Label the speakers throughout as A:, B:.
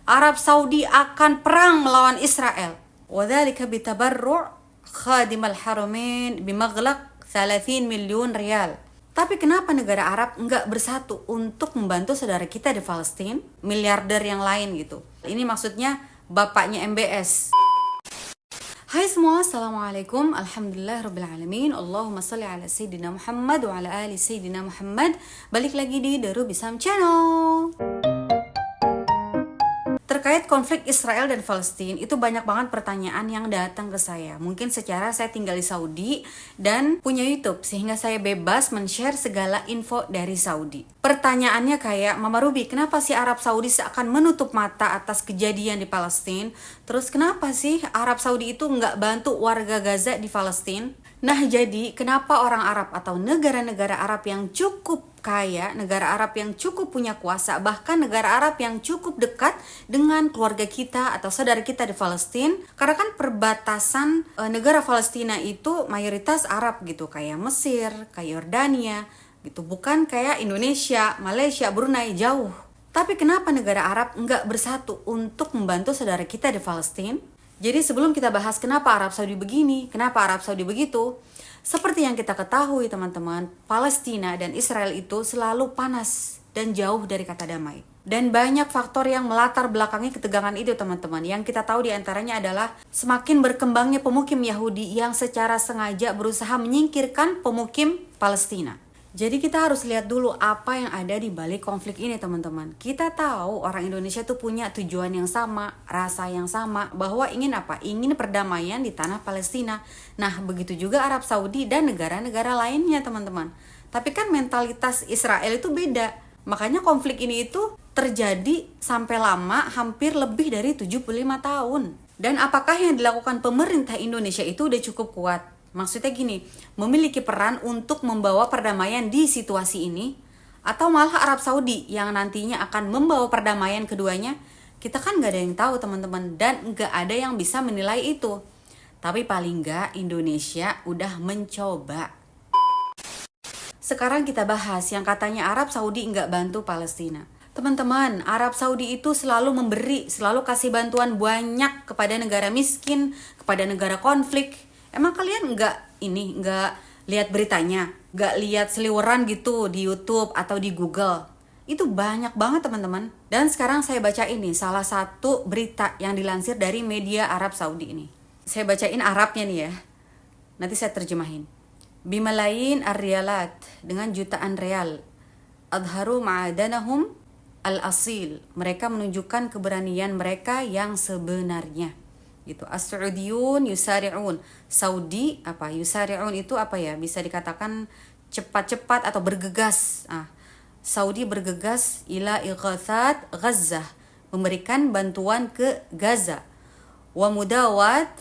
A: Arab Saudi akan perang melawan Israel. Wadzalika bitabarru' khadimal haramain bimaghlaq 30 miliun rial. Tapi kenapa negara Arab nggak bersatu untuk membantu saudara kita di Palestina, miliarder yang lain gitu? Ini maksudnya bapaknya MBS. Hai semua, assalamualaikum, alhamdulillah rabbil alamin, Allahumma salli ala Sayyidina Muhammad wa ala ali Sayyidina Muhammad. Balik lagi di The Ruby Sam Channel. Terkait konflik Israel dan Palestina, itu banyak banget pertanyaan yang datang ke saya. Mungkin secara saya tinggal di Saudi dan punya YouTube, sehingga saya bebas men-share segala info dari Saudi. Pertanyaannya kayak, Mama Ruby, kenapa sih Arab Saudi seakan menutup mata atas kejadian di Palestina? Terus kenapa sih Arab Saudi itu nggak bantu warga Gaza di Palestina? Nah, jadi kenapa orang Arab atau negara-negara Arab yang cukup kaya, negara Arab yang cukup punya kuasa, bahkan negara Arab yang cukup dekat dengan keluarga kita atau saudara kita di Palestina, karena kan perbatasan negara Palestina itu mayoritas Arab gitu, kayak Mesir, kayak Yordania gitu, bukan kayak Indonesia, Malaysia, Brunei, jauh. Tapi kenapa negara Arab nggak bersatu untuk membantu saudara kita di Palestina? Jadi sebelum kita bahas kenapa Arab Saudi begini, kenapa Arab Saudi begitu, seperti yang kita ketahui teman-teman, Palestina dan Israel itu selalu panas dan jauh dari kata damai. Dan banyak faktor yang melatar belakangi ketegangan itu teman-teman. Yang kita tahu diantaranya adalah semakin berkembangnya pemukim Yahudi yang secara sengaja berusaha menyingkirkan pemukim Palestina. Jadi kita harus lihat dulu apa yang ada di balik konflik ini teman-teman. Kita tahu orang Indonesia tuh punya tujuan yang sama, rasa yang sama, bahwa ingin apa? Ingin perdamaian di tanah Palestina. Nah, begitu juga Arab Saudi dan negara-negara lainnya teman-teman. Tapi kan mentalitas Israel itu beda. Makanya konflik ini itu terjadi sampai lama, hampir lebih dari 75 tahun. Dan apakah yang dilakukan pemerintah Indonesia itu udah cukup kuat? Maksudnya gini, memiliki peran untuk membawa perdamaian di situasi ini, atau malah Arab Saudi yang nantinya akan membawa perdamaian keduanya? Kita kan gak ada yang tahu teman-teman, dan gak ada yang bisa menilai itu. Tapi paling gak Indonesia udah mencoba. Sekarang kita bahas yang katanya Arab Saudi gak bantu Palestina. Teman-teman, Arab Saudi itu selalu memberi, selalu kasih bantuan banyak kepada negara miskin, kepada negara konflik. Emang kalian nggak lihat beritanya, nggak lihat seliweran gitu di YouTube atau di Google? Itu banyak banget teman-teman. Dan sekarang saya baca ini salah satu berita yang dilansir dari media Arab Saudi ini. Saya bacain Arabnya nih ya. Nanti saya terjemahin. Bimalayin ar-rialat, dengan jutaan real. Adharu ma'adanahum al-asil. Mereka menunjukkan keberanian mereka yang sebenarnya. Gitu. As-Saudiyun yusari'un. Saudi apa? Yusari'un itu apa ya? Bisa dikatakan cepat-cepat atau bergegas. Saudi bergegas ila ighatsat Gaza, memberikan bantuan ke Gaza. Wa mudawat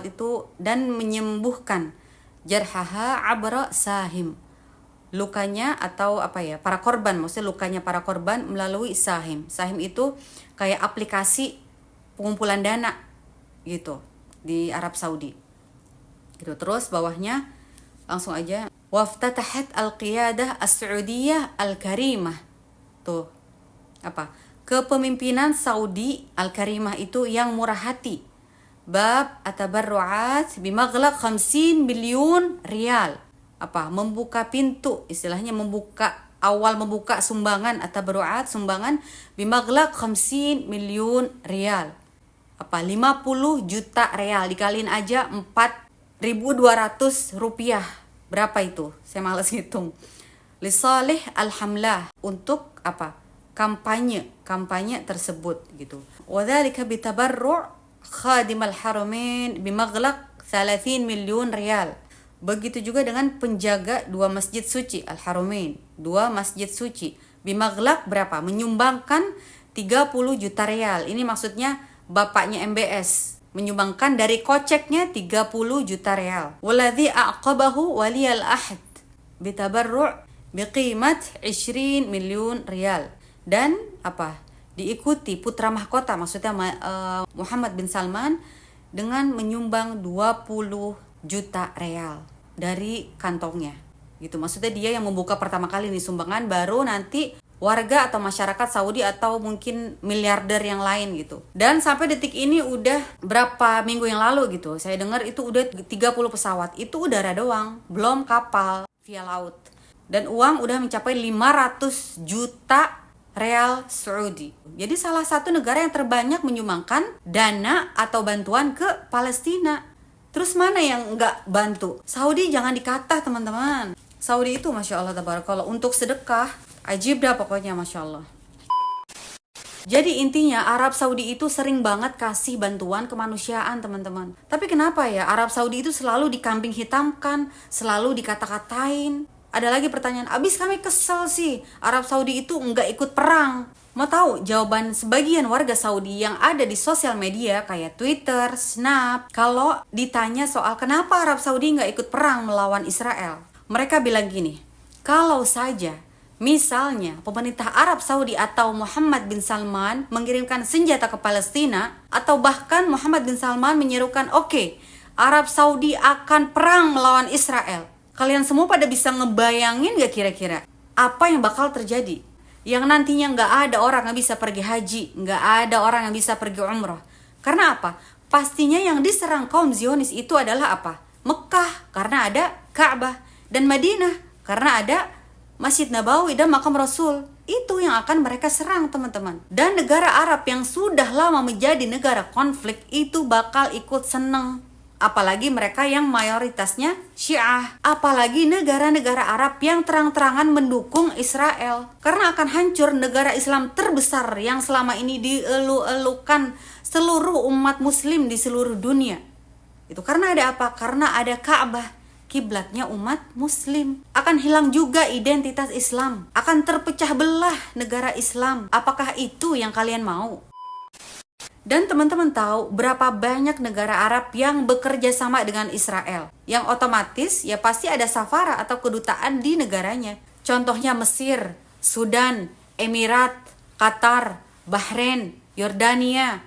A: itu dan menyembuhkan jarhaha abra sahim. Lukanya atau apa ya? Para korban, maksudnya lukanya para korban melalui sahim. Sahim itu kayak aplikasi pengumpulan dana gitu di Arab Saudi gitu. Terus bawahnya langsung aja waftatahat al-qiyadah as-saudiyah al-karimah, tuh apa, kepemimpinan Saudi al-karimah itu yang murah hati, bab atabarruat bimaghlaq 50 miliun rial, apa, membuka pintu, istilahnya membuka sumbangan atabarruat, sumbangan bimaghlaq 50 miliun rial, apa, 50 juta real dikaliin aja 4.200 rupiah. Berapa itu? Saya malas hitung. Lisalih al-hamlah, untuk apa? Kampanye tersebut gitu. Wadzalika bitabarru' khadimal haramain bimaghlaq 30 miliun rial. Begitu juga dengan penjaga dua masjid suci al-haramain, dua masjid suci. Bimaghlaq berapa? Menyumbangkan 30 juta real. Ini maksudnya bapaknya MBS menyumbangkan dari koceknya 30 juta real. Waladhi aqabahu waliyal ahd bitabarru' biqimat 20 miliun rial. Dan apa? Diikuti putra mahkota, maksudnya Muhammad bin Salman, dengan menyumbang 20 juta real dari kantongnya. Gitu. Maksudnya dia yang membuka pertama kali nih sumbangan, baru nanti warga atau masyarakat Saudi atau mungkin miliarder yang lain gitu. Dan sampai detik ini udah berapa minggu yang lalu gitu, saya dengar itu udah 30 pesawat, itu udara doang, belum kapal via laut. Dan uang udah mencapai 500 juta real Saudi. Jadi salah satu negara yang terbanyak menyumbangkan dana atau bantuan ke Palestina. Terus mana yang nggak bantu? Saudi jangan dikata teman-teman. Saudi itu Masya Allah tabarakallah, untuk sedekah ajib dah pokoknya Masya Allah. Jadi intinya Arab Saudi itu sering banget kasih bantuan kemanusiaan teman-teman. Tapi kenapa ya Arab Saudi itu selalu dikambing hitamkan, selalu dikata-katain? Ada lagi pertanyaan, abis kami kesel sih Arab Saudi itu nggak ikut perang. Mau tahu jawaban sebagian warga Saudi yang ada di sosial media kayak Twitter, Snap, kalau ditanya soal kenapa Arab Saudi nggak ikut perang melawan Israel? Mereka bilang gini, kalau saja misalnya pemerintah Arab Saudi atau Muhammad bin Salman mengirimkan senjata ke Palestina, atau bahkan Muhammad bin Salman menyerukan, oke, Arab Saudi akan perang melawan Israel. Kalian semua pada bisa ngebayangin gak kira-kira apa yang bakal terjadi? Yang nantinya gak ada orang yang bisa pergi haji, gak ada orang yang bisa pergi umrah. Karena apa? Pastinya yang diserang kaum Zionis itu adalah apa? Mekah, karena ada Ka'bah. Dan Madinah, karena ada Masjid Nabawi dan makam Rasul. Itu yang akan mereka serang teman-teman. Dan negara Arab yang sudah lama menjadi negara konflik itu bakal ikut seneng. Apalagi mereka yang mayoritasnya Syiah. Apalagi negara-negara Arab yang terang-terangan mendukung Israel. Karena akan hancur negara Islam terbesar yang selama ini dielu-elukan seluruh umat muslim di seluruh dunia. Itu karena ada apa? Karena ada Ka'bah, kiblatnya umat muslim. Akan hilang juga identitas Islam. Akan terpecah belah negara Islam. Apakah itu yang kalian mau? Dan teman-teman tahu berapa banyak negara Arab yang bekerja sama dengan Israel, yang otomatis ya pasti ada safara atau kedutaan di negaranya. Contohnya Mesir, Sudan, Emirat, Qatar, Bahrain, Yordania,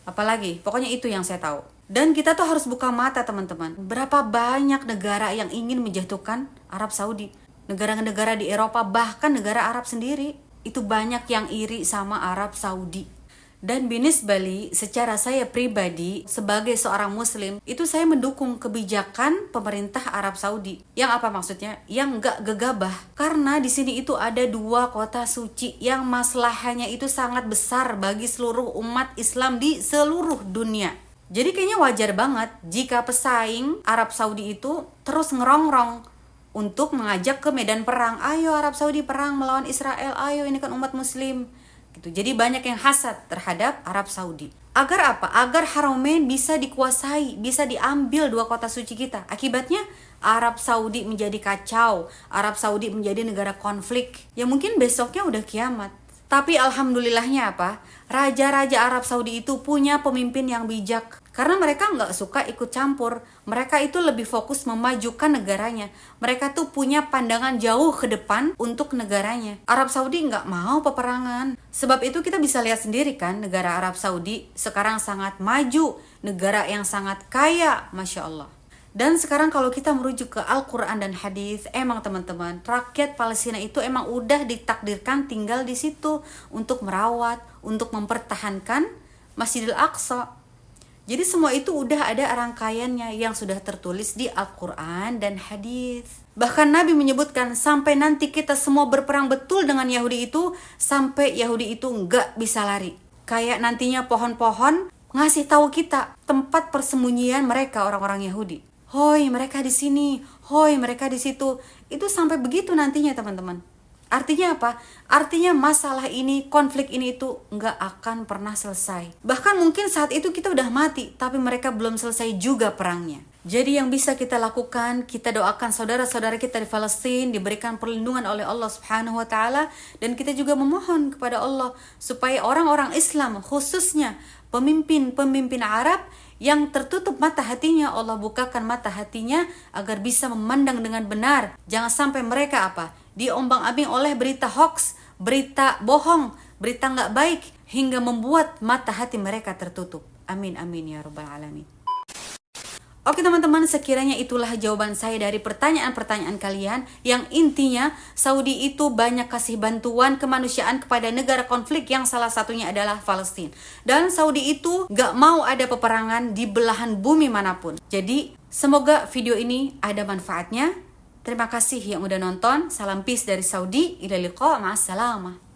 A: apalagi, pokoknya itu yang saya tahu. Dan kita tuh harus buka mata teman-teman. Berapa banyak negara yang ingin menjatuhkan Arab Saudi. Negara-negara di Eropa, bahkan negara Arab sendiri, itu banyak yang iri sama Arab Saudi. Dan binisbali, secara saya pribadi sebagai seorang muslim, itu saya mendukung kebijakan pemerintah Arab Saudi. Yang apa maksudnya? Yang nggak gegabah. Karena di sini itu ada 2 kota suci yang maslahahnya itu sangat besar bagi seluruh umat Islam di seluruh dunia. Jadi kayaknya wajar banget jika pesaing Arab Saudi itu terus ngerongrong untuk mengajak ke medan perang. Ayo Arab Saudi perang melawan Israel, ayo ini kan umat muslim. Gitu. Jadi banyak yang hasad terhadap Arab Saudi. Agar apa? Agar Haramain bisa dikuasai, bisa diambil 2 kota suci kita. Akibatnya Arab Saudi menjadi kacau, Arab Saudi menjadi negara konflik. Ya mungkin besoknya udah kiamat. Tapi alhamdulillahnya apa? Raja-raja Arab Saudi itu punya pemimpin yang bijak. Karena mereka nggak suka ikut campur. Mereka itu lebih fokus memajukan negaranya. Mereka tuh punya pandangan jauh ke depan untuk negaranya. Arab Saudi nggak mau peperangan. Sebab itu kita bisa lihat sendiri kan, negara Arab Saudi sekarang sangat maju. Negara yang sangat kaya, Masya Allah. Dan sekarang kalau kita merujuk ke Al-Quran dan Hadis, emang teman-teman, rakyat Palestina itu emang udah ditakdirkan tinggal di situ untuk merawat, untuk mempertahankan Masjidil Aqsa. Jadi semua itu udah ada rangkaiannya yang sudah tertulis di Al-Quran dan Hadis. Bahkan Nabi menyebutkan sampai nanti kita semua berperang betul dengan Yahudi itu, sampai Yahudi itu nggak bisa lari. Kayak nantinya pohon-pohon ngasih tahu kita tempat persembunyian mereka orang-orang Yahudi. Hoi mereka di sini, hoi mereka di situ. Itu sampai begitu nantinya teman-teman. Artinya apa? Artinya masalah ini, konflik ini itu nggak akan pernah selesai. Bahkan mungkin saat itu kita udah mati, tapi mereka belum selesai juga perangnya. Jadi yang bisa kita lakukan, kita doakan saudara-saudara kita di Palestina diberikan perlindungan oleh Allah Subhanahu wa Ta'ala, dan kita juga memohon kepada Allah supaya orang-orang Islam, khususnya pemimpin-pemimpin Arab yang tertutup mata hatinya, Allah bukakan mata hatinya agar bisa memandang dengan benar. Jangan sampai mereka apa? Diombang-ambing oleh berita hoax, berita bohong, berita nggak baik, hingga membuat mata hati mereka tertutup. Amin amin ya rabbal alamin. Oke teman-teman, sekiranya itulah jawaban saya dari pertanyaan-pertanyaan kalian. Yang intinya, Saudi itu banyak kasih bantuan kemanusiaan kepada negara konflik yang salah satunya adalah Palestina. Dan Saudi itu gak mau ada peperangan di belahan bumi manapun. Jadi, semoga video ini ada manfaatnya. Terima kasih yang udah nonton. Salam peace dari Saudi. Ila liqa, ma'assalamah.